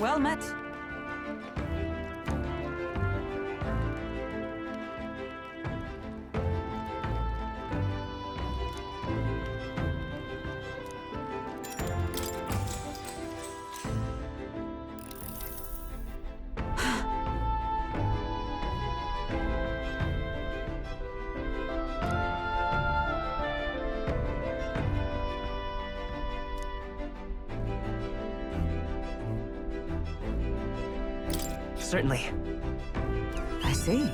Well met. Certainly. I see.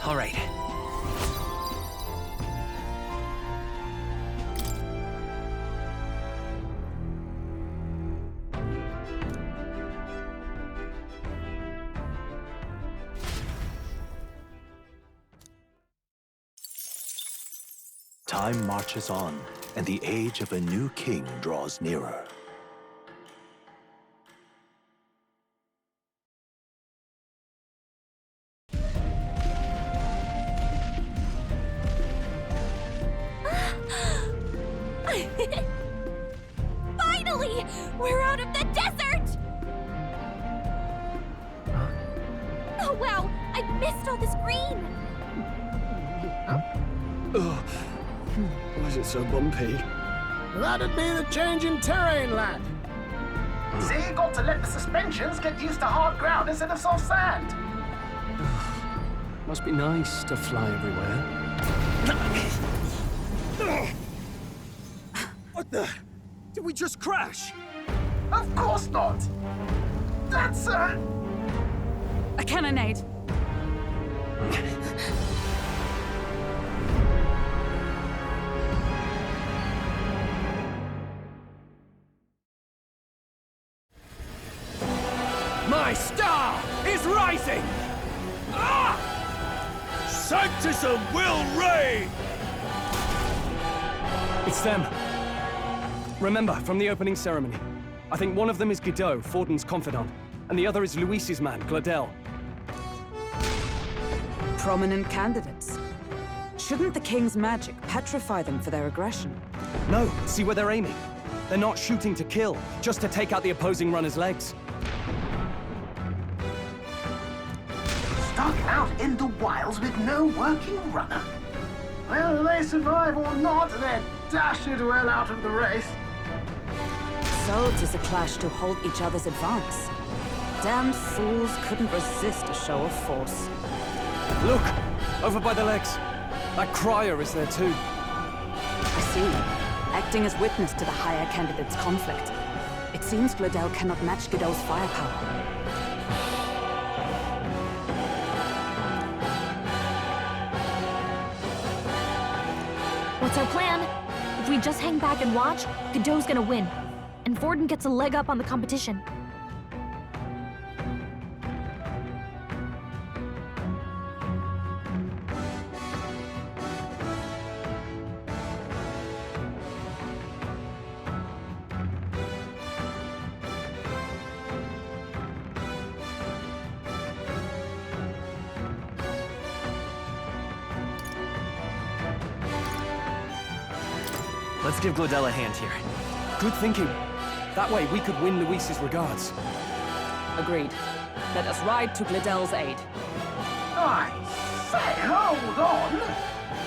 All right. Time marches on, and the age of a new king draws nearer. Finally! We're out of the desert! Oh wow, I missed all this green! Was it so bumpy? That'd be the change in terrain, lad. See, you got to let the suspensions get used to hard ground instead of soft sand. Must be nice to fly everywhere. What the? Did we just crash? Of course not. That's A cannonade. My star is rising! Ah! Sanctism will reign! It's them. Remember, from the opening ceremony. I think one of them is Godot, Forden's confidant, and the other is Luis's man, Gladel. Prominent candidates. Shouldn't the king's magic petrify them for their aggression? No, see where they're aiming. They're not shooting to kill, just to take out the opposing runner's legs. stuck out in the wilds with no working runner. Whether they survive or not, they're dashed well out of the race. So 'tis a clash to halt each other's advance. Damned fools couldn't resist a show of force. Look! Over by the legs. That crier is there too. I see. Acting as witness to the higher candidate's conflict. It seems Gladel cannot match Godot's firepower. What's our plan? If we just hang back and watch, Godot's gonna win. And Forden gets a leg up on the competition. Let's give Gladel a hand here. Good thinking. That way we could win Luis's regards. Agreed. Let us ride to Gladel's aid. I say, hold on!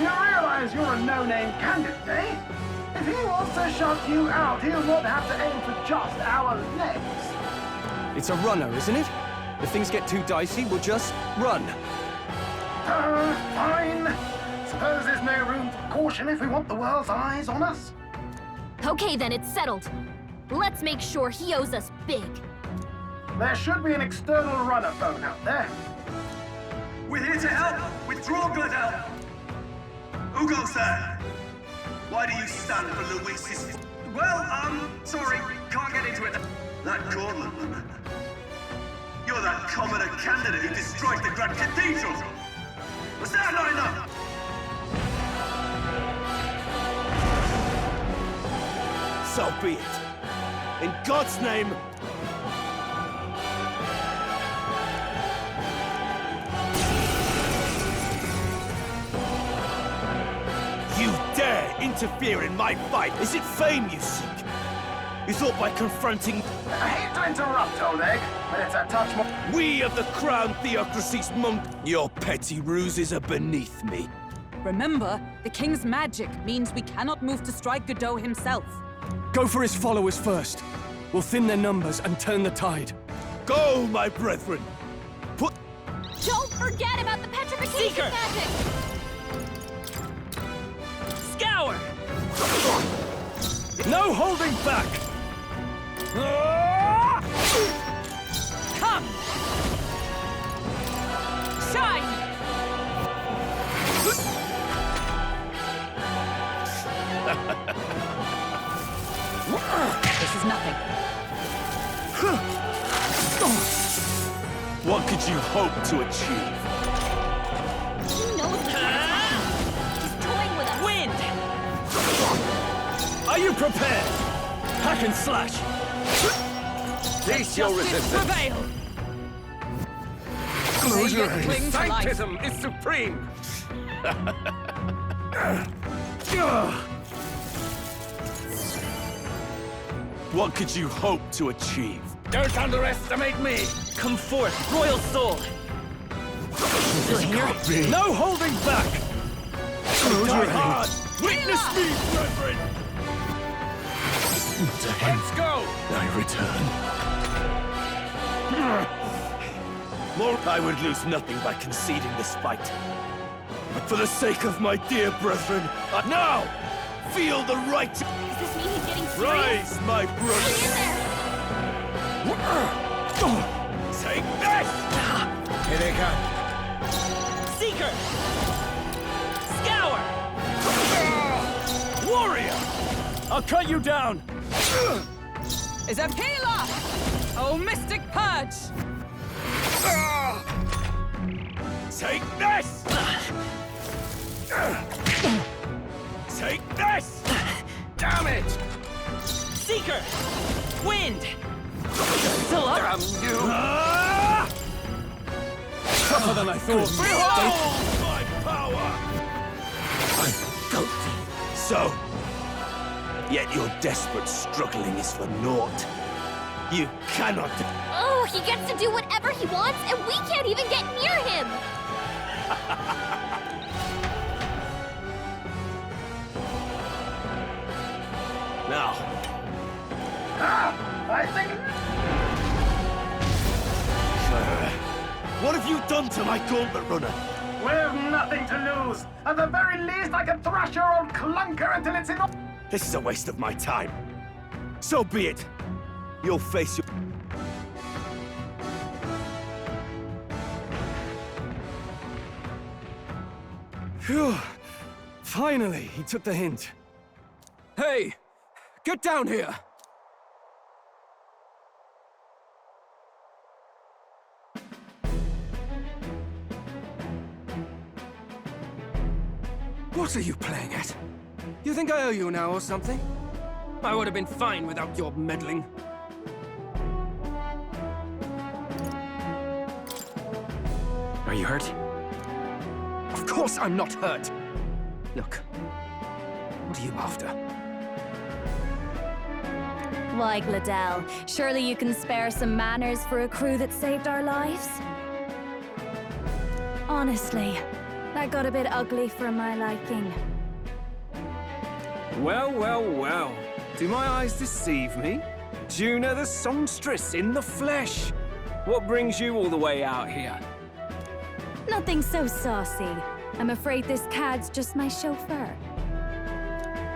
You realize you're a no-name candidate, eh? If he wants to shut you out, he'll not have to aim for just our legs. It's a runner, isn't it? If things get too dicey, we'll just run. Fine. Suppose there's no room for caution if we want the world's eyes on us. Okay then, it's settled. Let's make sure he owes us big. There should be an external runner phone out there. We're here to help! Withdraw, Gladel! Who goes there? Why do you stand for Luis's... Well, sorry, can't get into it. That gauntlet woman. You're that commoner candidate who destroyed the Grand Cathedral. Was that not enough? So be it. In God's name... You dare interfere in my fight! Is it fame you seek? You thought by confronting... I hate to interrupt, Oleg, but it's a touch more... We of the Crown Theocracy's monk... Your petty ruses are beneath me. Remember, the king's magic means we cannot move to strike Godot himself. Go for his followers first. We'll thin their numbers and turn the tide. Go, my brethren! Put... Don't forget about the petrification Seeker! magic! Scour! No holding back! Come! Shine! This is nothing. What could you hope to achieve? He knows the attack. He's toying with us. Wind! Are you prepared? Hack and slash! Cease your resistance! Prevail! Close your May it cling eyes. to life. Sanctism is supreme! What could you hope to achieve? Don't underestimate me! Come forth, royal soul! Still here? No holding back! Close your Hard! eyes. Witness me, brethren! Let's go! I return. More, I would lose nothing by conceding this fight. But for the sake of my dear brethren, now! Feel the right to... Does this mean he's getting serious? Rise, my Hang in brothers! there! Take this! Here they come. Seeker! Scour! Warrior! I'll cut you down! Is a healer! Oh, mystic purge! Take this! Take this! Damn it! Seeker! Wind! Still up? Damn you! Tougher than I thought. Behold my power! I'm guilty. So, yet your desperate struggling is for naught. You cannot... Oh, he gets to do whatever he wants, and we can't even get near him! Now, I think... what have you done to my gauntlet runner? We've nothing to lose. At the very least, I can thrash your old clunker until it's enough. This is a waste of my time. So be it. You'll face your... Phew. Finally, he took the hint. Hey! Get down here! What are you playing at? You think I owe you now or something? I would have been fine without your meddling. Are you hurt? Of course I'm not hurt! Look, what are you after? Why, Gladel, surely you can spare some manners for a crew that saved our lives? Honestly, that got a bit ugly for my liking. Well, well, well. Do my eyes deceive me? Juna the songstress in the flesh. What brings you all the way out here? Nothing so saucy. I'm afraid this cad's just my chauffeur.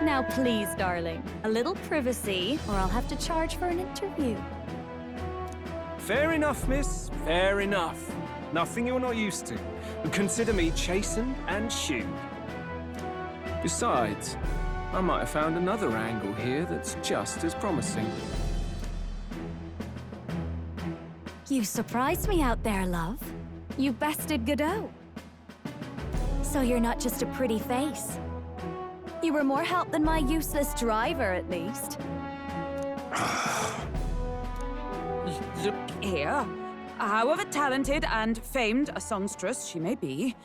Now please, darling, a little privacy, or I'll have to charge for an interview. Fair enough, miss. Fair enough. Nothing you're not used to. Consider me chastened and shoed. Besides, I might have found another angle here that's just as promising. You surprised me out there, love. You bested Godot. So you're not just a pretty face. You were more help than my useless driver, at least. Look here. However talented and famed a songstress she may be,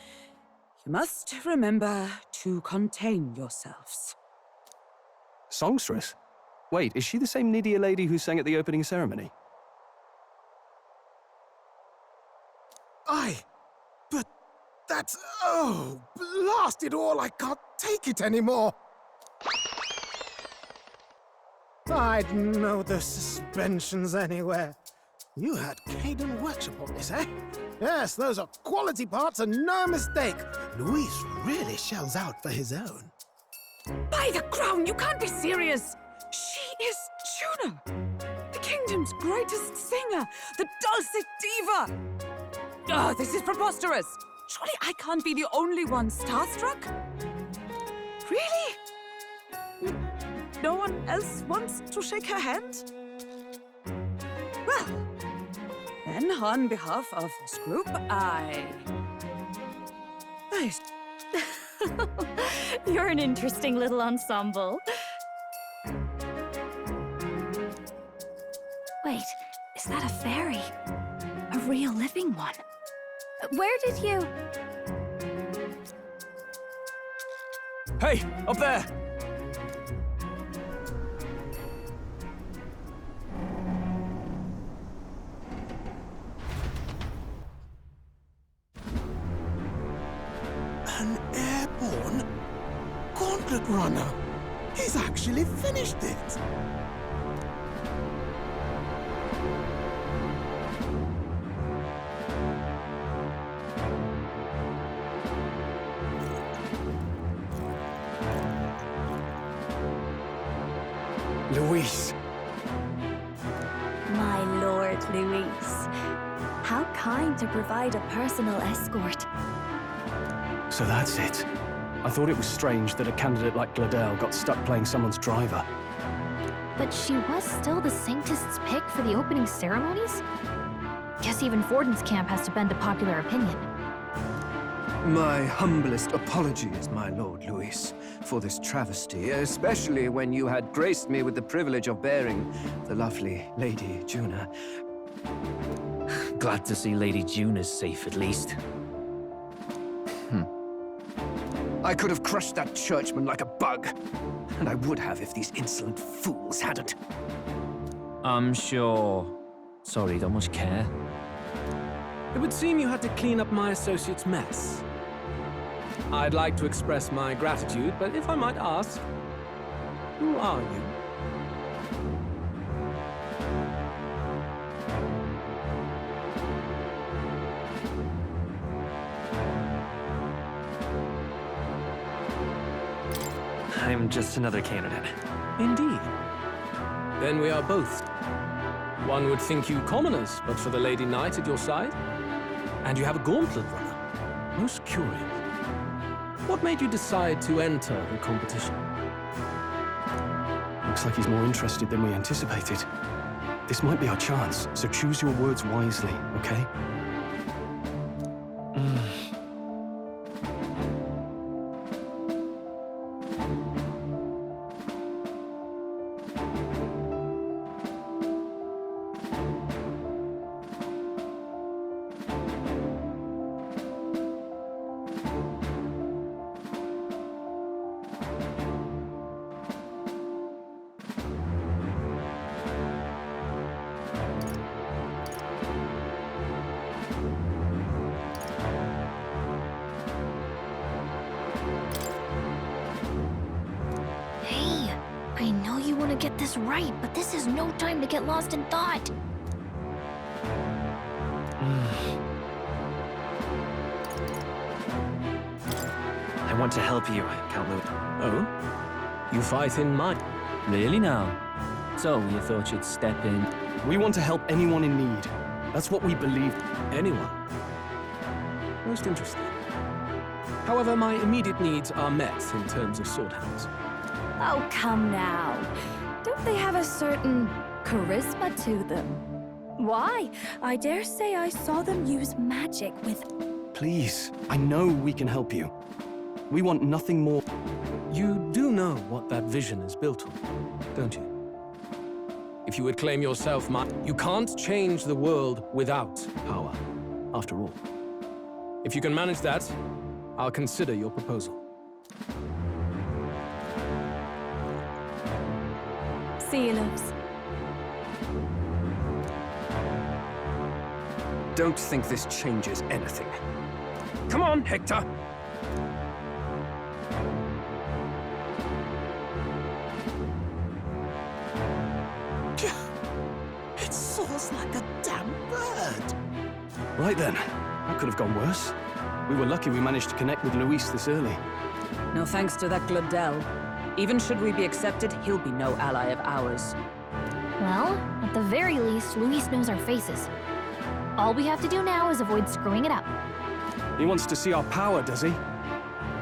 you must remember to contain yourselves. Songstress? Wait, is she the same Nydia lady who sang at the opening ceremony? Aye, but that's... oh, blast it all, I can't take it anymore. I'd know the suspensions anywhere. You had Caden workshop on this, eh? Yes, those are quality parts and no mistake. Luis really shells out for his own. By the crown, you can't be serious! She is Juno, the kingdom's greatest singer, the dulcet diva! Oh, this is preposterous! Surely I can't be the only one starstruck? Really? No one else wants to shake her hand? Well, then on behalf of this group, I... You're an interesting little ensemble. Wait, is that a fairy? A real living one? Where did you... Hey, up there! An airborne gauntlet runner. He's actually finished it. Luis. My lord, Luis. How kind to provide a personal escort. So that's it. I thought it was strange that a candidate like Gladel got stuck playing someone's driver. But she was still the Sanctist's pick for the opening ceremonies? Guess even Forden's camp has to bend to popular opinion. My humblest apologies, my lord Luis, for this travesty, especially when you had graced me with the privilege of bearing the lovely Lady Juna. Glad to see Lady Juna's safe, at least. I could have crushed that churchman like a bug, and I would have if these insolent fools hadn't. I'm sure. Sorry, don't much care. It would seem you had to clean up my associate's mess. I'd like to express my gratitude, but if I might ask, who are you? I'm just another candidate. Indeed. Then we are both. One would think you commoners, but for the Lady Knight at your side. And you have a gauntlet runner. Most curious. What made you decide to enter the competition? Looks like he's more interested than we anticipated. This might be our chance, so choose your words wisely, okay? Hey, I know you want to get this right, but this is no time to get lost in thought. I want to help you, Count Louis. Oh? You fight in mine? Really now? So, you thought you'd step in? We want to help anyone in need. That's what we believe. Anyone? Most interesting. However, my immediate needs are met in terms of sword hands. Oh, come now. Don't they have a certain charisma to them? Why? I dare say I saw them use magic with... Please, I know we can help you. We want nothing more. You do know what that vision is built on, don't you? If you would claim yourself you can't change the world without power, after all. If you can manage that, I'll consider your proposal. See you, loves. Don't think this changes anything. Come on, Hector! It soars like a damn bird. Right then, that could have gone worse. We were lucky we managed to connect with Luis this early. No thanks to that Gladel. Even should we be accepted, he'll be no ally of ours. Well, at the very least, Luis knows our faces. All we have to do now is avoid screwing it up. He wants to see our power, does he?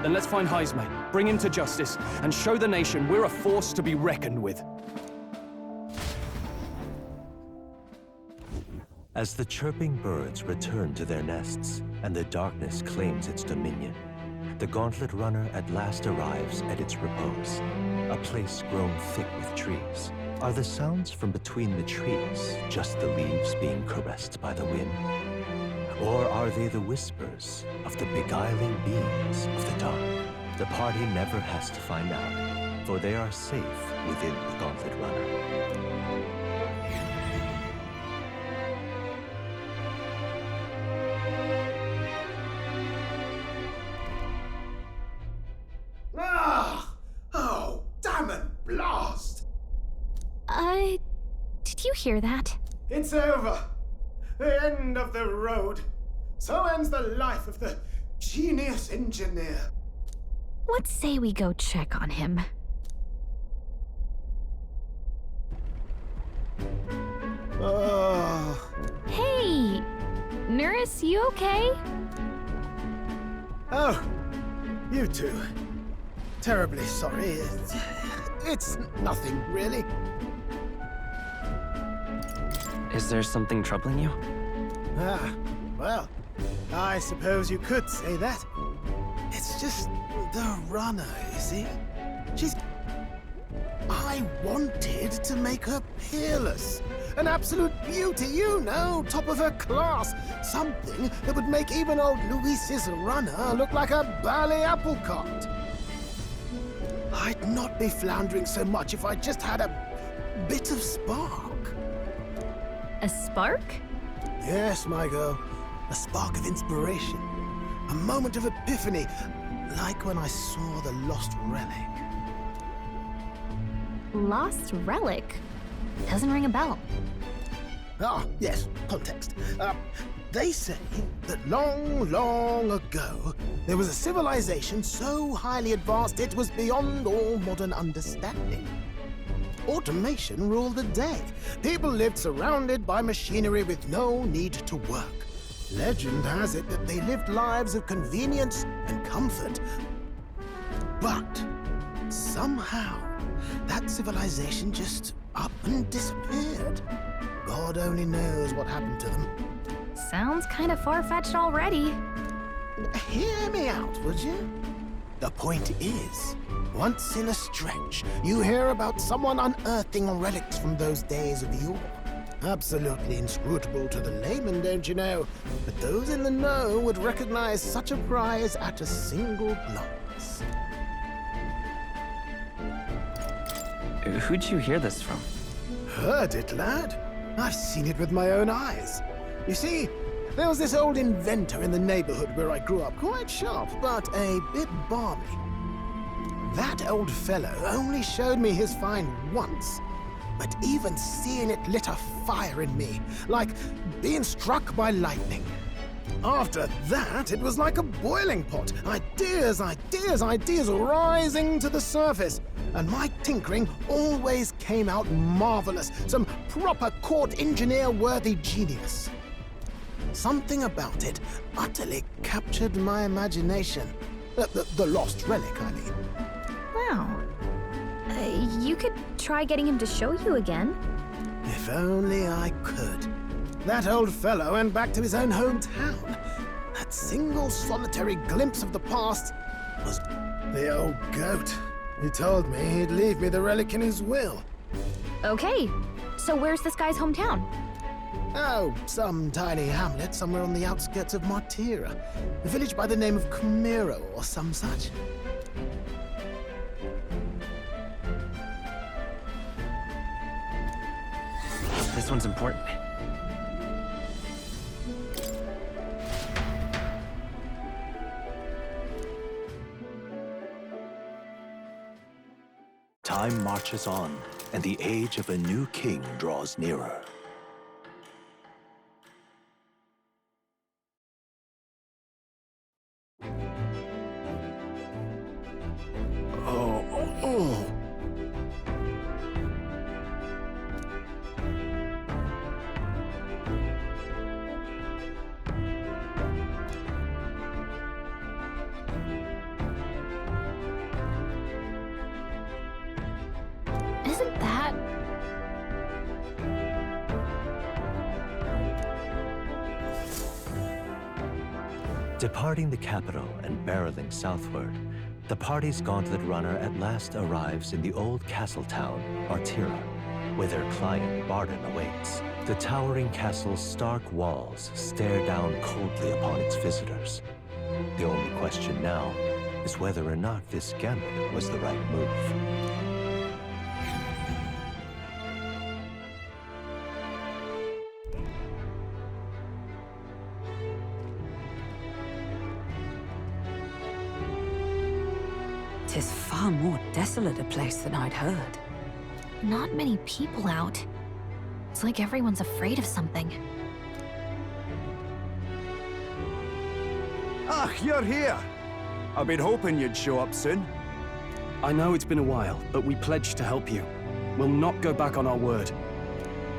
Then let's find Heismay, bring him to justice, and show the nation we're a force to be reckoned with. As the chirping birds return to their nests and the darkness claims its dominion, the Gauntlet Runner at last arrives at its repose, a place grown thick with trees. Are the sounds from between the trees just the leaves being caressed by the wind? Or are they the whispers of the beguiling beings of the dark? The party never has to find out, for they are safe within the Gauntlet Runner. Oh, damn it, blast! Did you hear that? It's over. The end of the road. So ends the life of the genius engineer. Let's say we go check on him. Oh. Hey! Nurse, you okay? Oh, you two. Terribly sorry. It's nothing, really. Is there something troubling you? Ah, well, I suppose you could say that. It's just the runner, you see? I wanted to make her peerless. An absolute beauty, you know, top of her class. Something that would make even old Luis's runner look like a bally apple cart. I'd not be floundering so much if I just had a bit of spark. A spark? Yes, my girl. A spark of inspiration. A moment of epiphany, like when I saw the lost relic. Lost relic? Doesn't ring a bell. Ah, yes, context. They say that long, long ago, there was a civilization so highly advanced it was beyond all modern understanding. Automation ruled the day. People lived surrounded by machinery with no need to work. Legend has it that they lived lives of convenience and comfort. But somehow, that civilization just up and disappeared. God only knows what happened to them. Sounds kind of far-fetched already. Hear me out, would you? The point is, once in a stretch, you hear about someone unearthing relics from those days of yore. Absolutely inscrutable to the layman, don't you know? But those in the know would recognize such a prize at a single glance. Who'd you hear this from? Heard it, lad. I've seen it with my own eyes. You see, there was this old inventor in the neighborhood where I grew up, quite sharp, but a bit balmy. That old fellow only showed me his find once, but even seeing it lit a fire in me, like being struck by lightning. After that, it was like a boiling pot. Ideas, ideas, ideas rising to the surface. And my tinkering always came out marvelous. Some proper court engineer-worthy genius. Something about it utterly captured my imagination. The lost relic, I mean. Wow. You could try getting him to show you again. If only I could. That old fellow went back to his own hometown. That single solitary glimpse of the past was the old goat. He told me he'd leave me the relic in his will. Okay, so where's this guy's hometown? Oh, some tiny hamlet somewhere on the outskirts of Martira. A village by the name of Kumiro or some such. This one's important. Time marches on, and the age of a new king draws nearer. Oh. Isn't that... Departing the capital and barreling southward, the party's gauntlet runner at last arrives in the old castle town, Martira, where their client Barden awaits. The towering castle's stark walls stare down coldly upon its visitors. The only question now is whether or not this gambit was the right move. Tis far more desolate a place than I'd heard. Not many people out. It's like everyone's afraid of something. Ah, you're here! I've been hoping you'd show up soon. I know it's been a while, but we pledged to help you. We'll not go back on our word.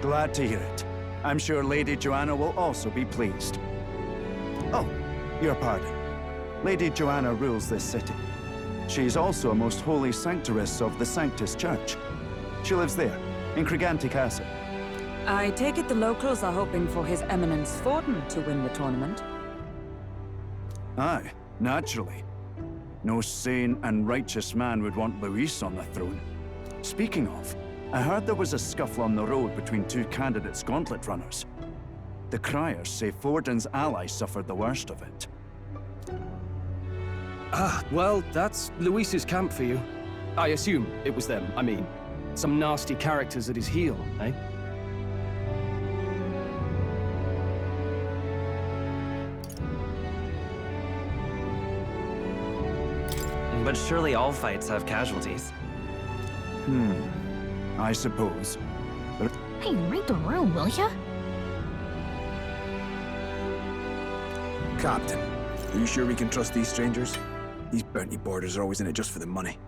Glad to hear it. I'm sure Lady Joanna will also be pleased. Oh, your pardon. Lady Joanna rules this city. She's also a most holy sanctoress of the Sanctus Church. She lives there, in Criganti Castle. I take it the locals are hoping for His Eminence Forden to win the tournament. Aye, naturally. No sane and righteous man would want Luis on the throne. Speaking of, I heard there was a scuffle on the road between two candidates gauntlet runners. The criers say Forden's allies suffered the worst of it. Ah, well, that's Luis's camp for you. I assume it was them, I mean. Some nasty characters at his heel, eh? But surely all fights have casualties. I suppose. But Hey, read the room, will ya? Captain, are you sure we can trust these strangers? These bounty boarders are always in it just for the money.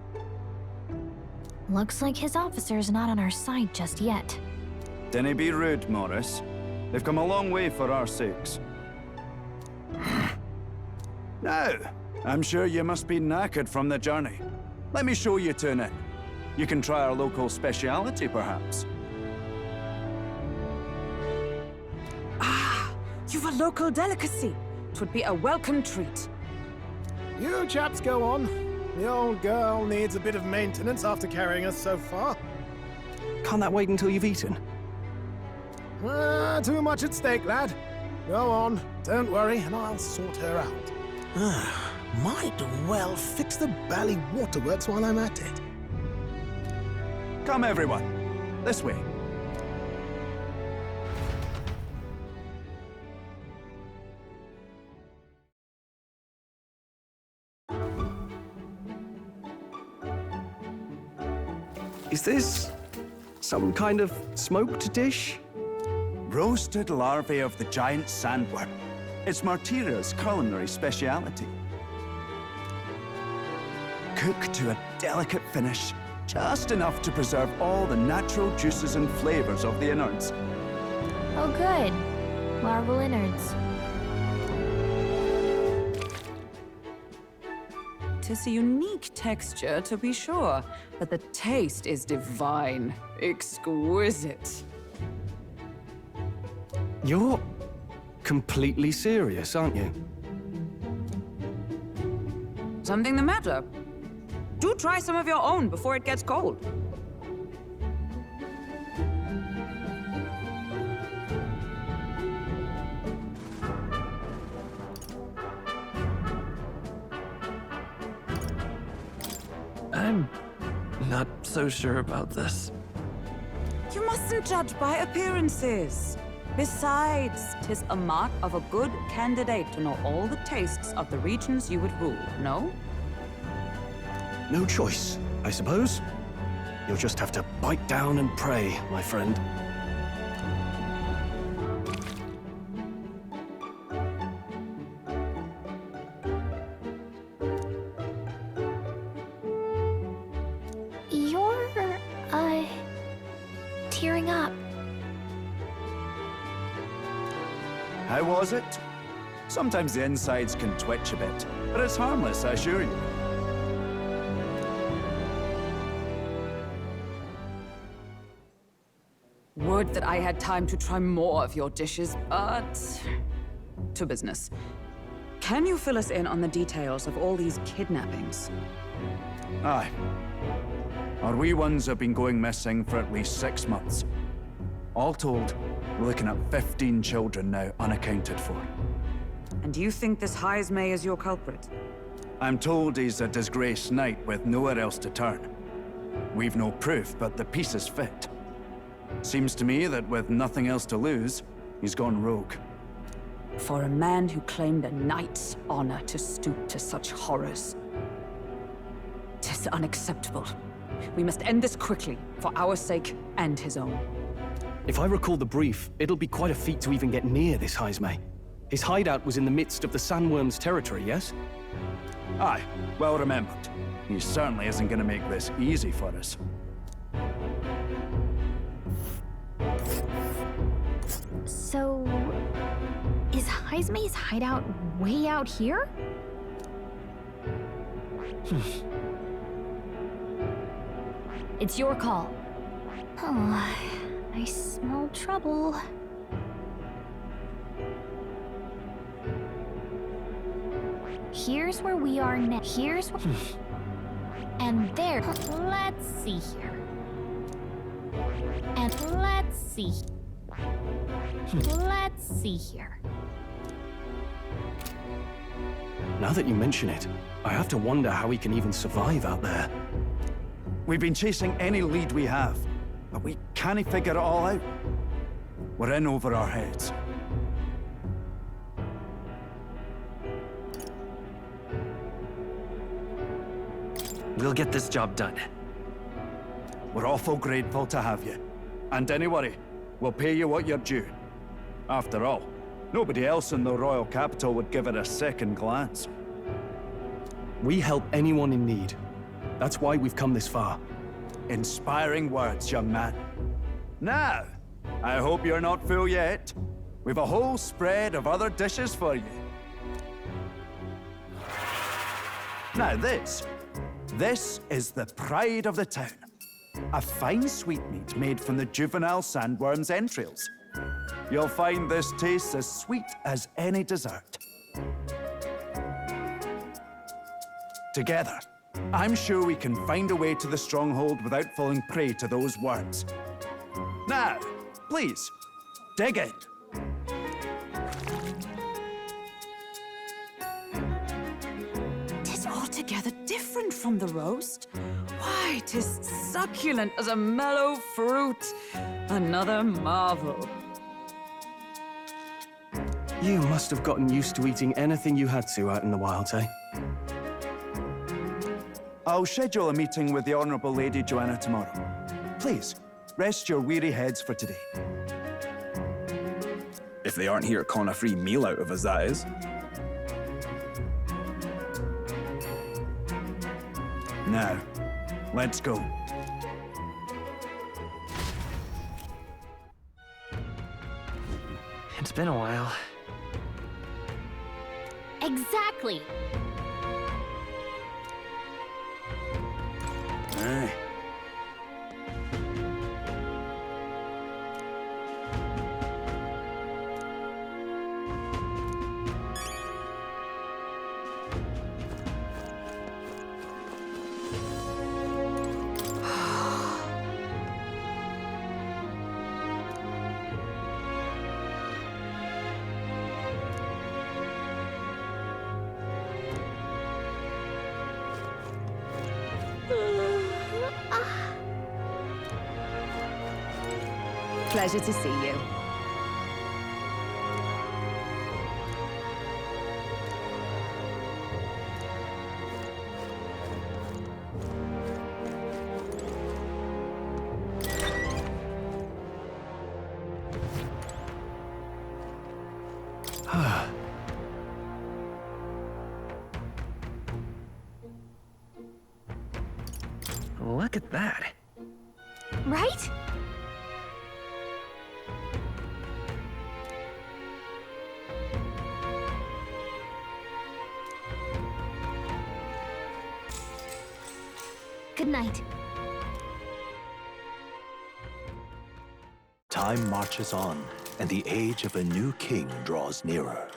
Looks like his officer's not on our side just yet. dinna be rude, Morris. They've come a long way for our sakes. Now, I'm sure you must be knackered from the journey. Let me show you to an inn. You can try our local speciality, perhaps. Ah, you've a local delicacy. 'Twould be a welcome treat. You chaps go on. The old girl needs a bit of maintenance after carrying us so far. Can't that wait until you've eaten? Too much at stake, lad. Go on, don't worry, and I'll sort her out. Might well fix the bally waterworks while I'm at it. Come, everyone. This way. Is this some kind of smoked dish? Roasted larvae of the giant sandworm. It's Martira's culinary speciality. Cooked to a delicate finish, just enough to preserve all the natural juices and flavors of the innards. Oh good. Larval innards. 'tis a unique texture, to be sure, but the taste is divine, exquisite. You're completely serious, aren't you? Something the matter? Do try some of your own before it gets cold. I'm not so sure about this. You mustn't judge by appearances. Besides, 'tis a mark of a good candidate to know all the tastes of the regions you would rule, no? No choice, I suppose. You'll just have to bite down and pray, my friend. You're, tearing up. How was it? Sometimes the insides can twitch a bit, but it's harmless, I assure you. Would that I had time to try more of your dishes, but... to business. Can you fill us in on the details of all these kidnappings? Aye. Our wee ones have been going missing for at least 6 months. All told, we're looking at 15 children now unaccounted for. And you think this Heismay is your culprit? I'm told he's a disgraced knight with nowhere else to turn. We've no proof, but the pieces fit. Seems to me that with nothing else to lose, he's gone rogue. For a man who claimed a knight's honor to stoop to such horrors. 'Tis unacceptable. We must end this quickly, for our sake and his own. If I recall the brief, it'll be quite a feat to even get near this Heismay. His hideout was in the midst of the Sandworm's territory, yes? Aye, well remembered. He certainly isn't going to make this easy for us. So, is Heismay's hideout way out here? It's your call. Oh, I smell trouble. Here's where we are now. Here's where... And there. Let's see here. And let's see. Let's see here. Now that you mention it, I have to wonder how he can even survive out there. We've been chasing any lead we have, but we can't figure it all out. We're in over our heads. We'll get this job done. We're awful grateful to have you. And don't worry, we'll pay you what you're due. After all, nobody else in the royal capital would give it a second glance. We help anyone in need. That's why we've come this far. Inspiring words, young man. Now, I hope you're not full yet. We've a whole spread of other dishes for you. Now this is the pride of the town. A fine sweetmeat made from the juvenile sandworm's entrails. You'll find this tastes as sweet as any dessert. Together, I'm sure we can find a way to the stronghold without falling prey to those worms. Now, please, dig in. 'Tis altogether different from the roast. Why, 'tis succulent as a mellow fruit. Another marvel. You must have gotten used to eating anything you had to out in the wilds, eh? I'll schedule a meeting with the Honourable Lady Joanna tomorrow. Please, rest your weary heads for today. If they aren't here calling a free meal out of us, that is. Now, let's go. It's been a while. Exactly. Pleasure to see you. Look at that. Right? Good night. Time marches on, and the age of a new king draws nearer.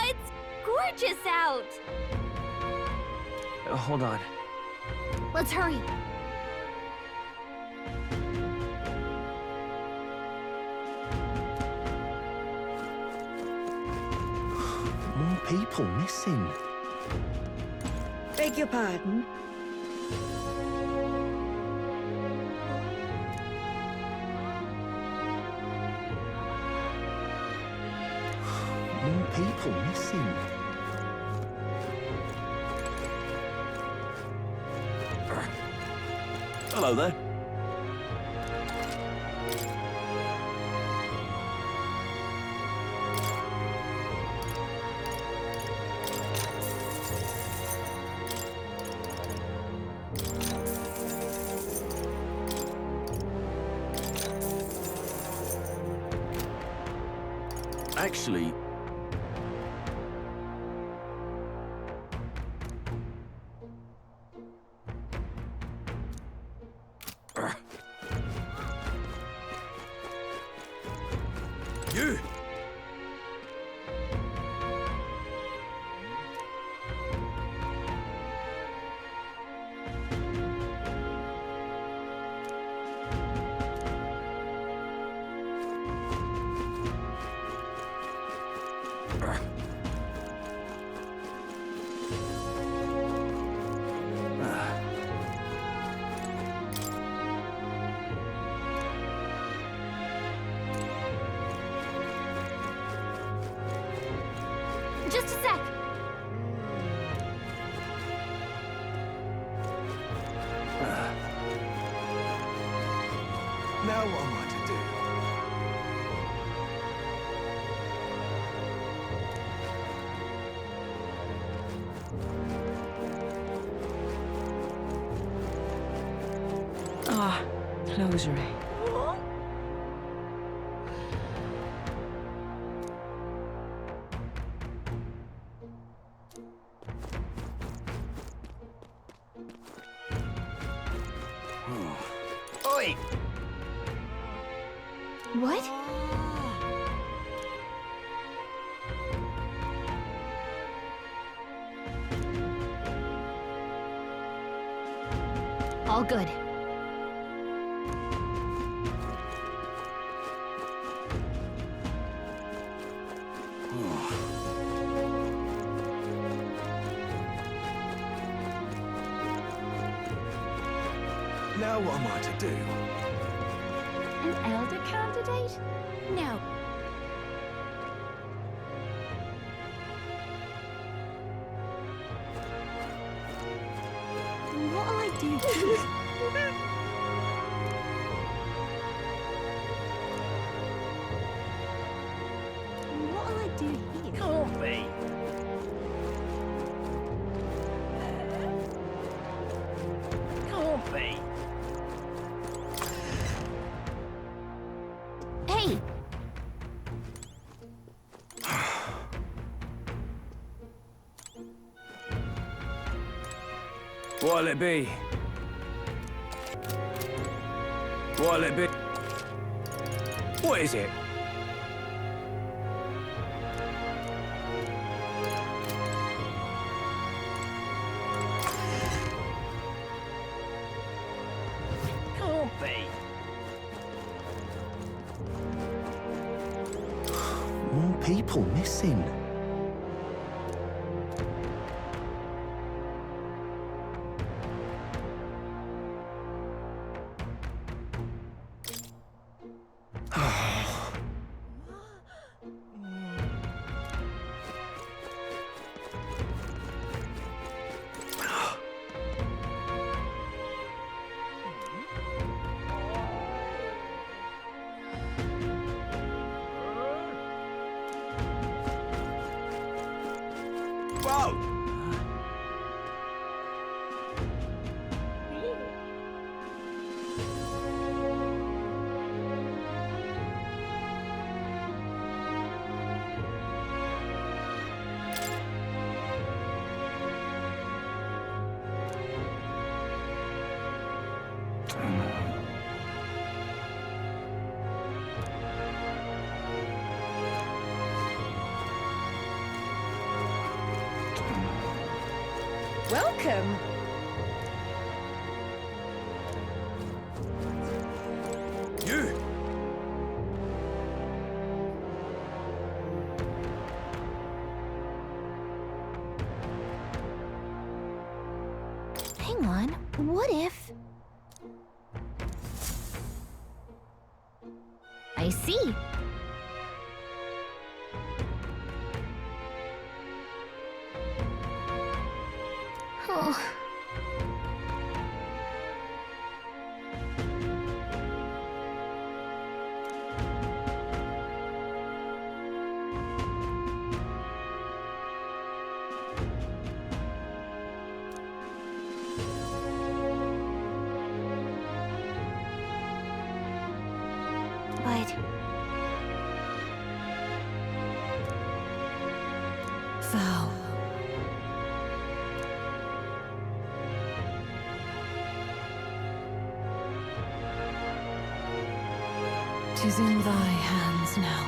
It's gorgeous out! Hold on. Let's hurry. More people missing. Beg your pardon? More people missing. Hello there. Actually, you! Just a sec. Now what am I to do? Ah, closure. Oi! What? All good. Now what am I to do? An elder candidate? No. What'll I do here? What'll I do here? Can't be. Can't be. Hey! What'll it be? What'll it be? What is it? Can't be. More people missing. Whoa! Welcome. You! Hang on, what if... I see. Oh. But... Thou. Tis in thy hands now.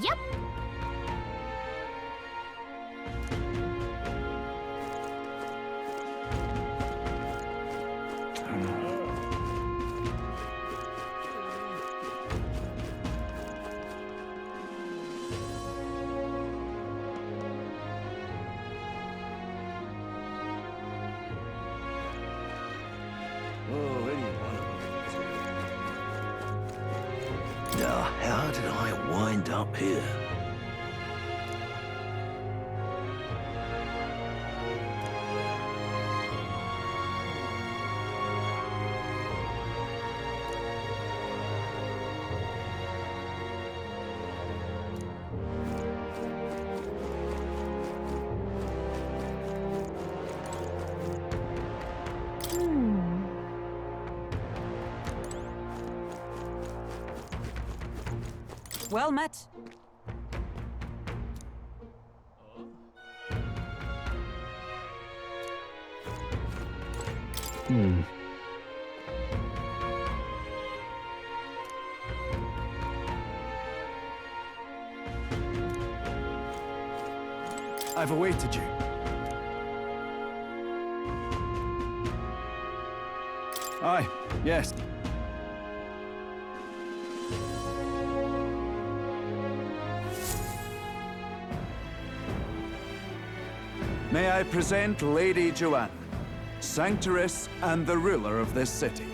Yep. Oh, any one of them. Now, how did I wind up here? Well met. I've awaited you. Aye, yes. May I present Lady Joanna, Sanctoress and the ruler of this city.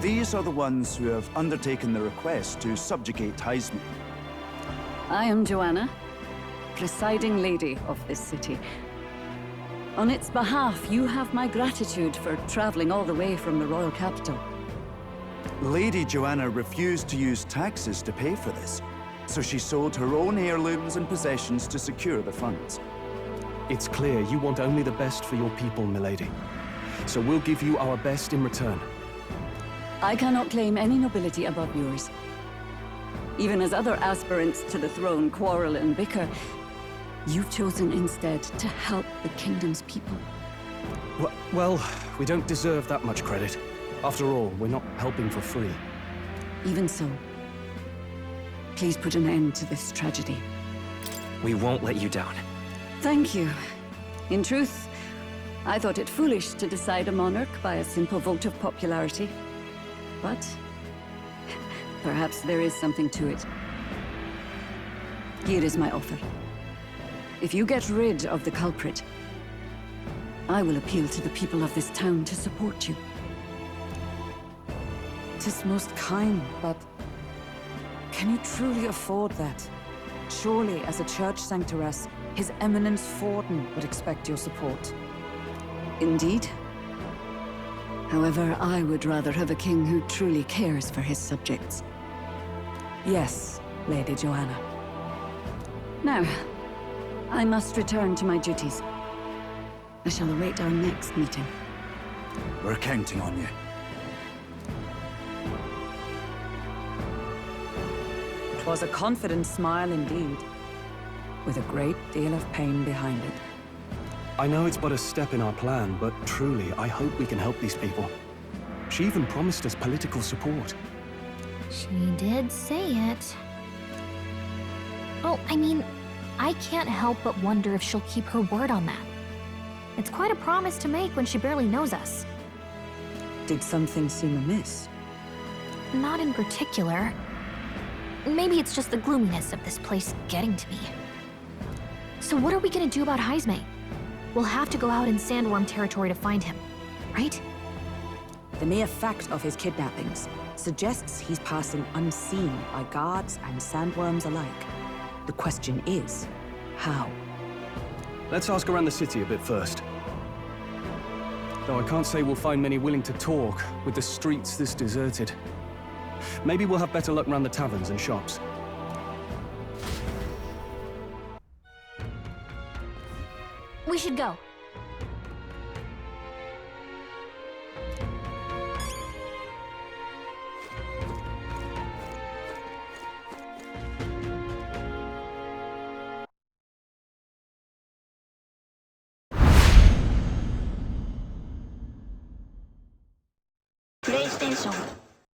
These are the ones who have undertaken the request to subjugate Heisman. I am Joanna, presiding lady of this city. On its behalf, you have my gratitude for traveling all the way from the royal capital. Lady Joanna refused to use taxes to pay for this, so she sold her own heirlooms and possessions to secure the funds. It's clear you want only the best for your people, milady. So we'll give you our best in return. I cannot claim any nobility above yours. Even as other aspirants to the throne quarrel and bicker, you've chosen instead to help the kingdom's people. Well, we don't deserve that much credit. After all, we're not helping for free. Even so, please put an end to this tragedy. We won't let you down. Thank you. In truth, I thought it foolish to decide a monarch by a simple vote of popularity. But perhaps there is something to it. Here is my offer. If you get rid of the culprit, I will appeal to the people of this town to support you. 'Tis most kind, but can you truly afford that? Surely, as a church sanctoress, His Eminence Forden would expect your support. Indeed. However, I would rather have a king who truly cares for his subjects. Yes, Lady Joanna. Now, I must return to my duties. I shall await our next meeting. We're counting on you. 'Twas a confident smile indeed, with a great deal of pain behind it. I know it's but a step in our plan, but truly, I hope we can help these people. She even promised us political support. She did say it. Oh, I mean, I can't help but wonder if she'll keep her word on that. It's quite a promise to make when she barely knows us. Did something seem amiss? Not in particular. Maybe it's just the gloominess of this place getting to me. So what are we gonna do about Heisme? We'll have to go out in Sandworm territory to find him, right? The mere fact of his kidnappings suggests he's passing unseen by guards and sandworms alike. The question is, how? Let's ask around the city a bit first. Though I can't say we'll find many willing to talk with the streets this deserted. Maybe we'll have better luck around the taverns and shops. We should go. PlayStation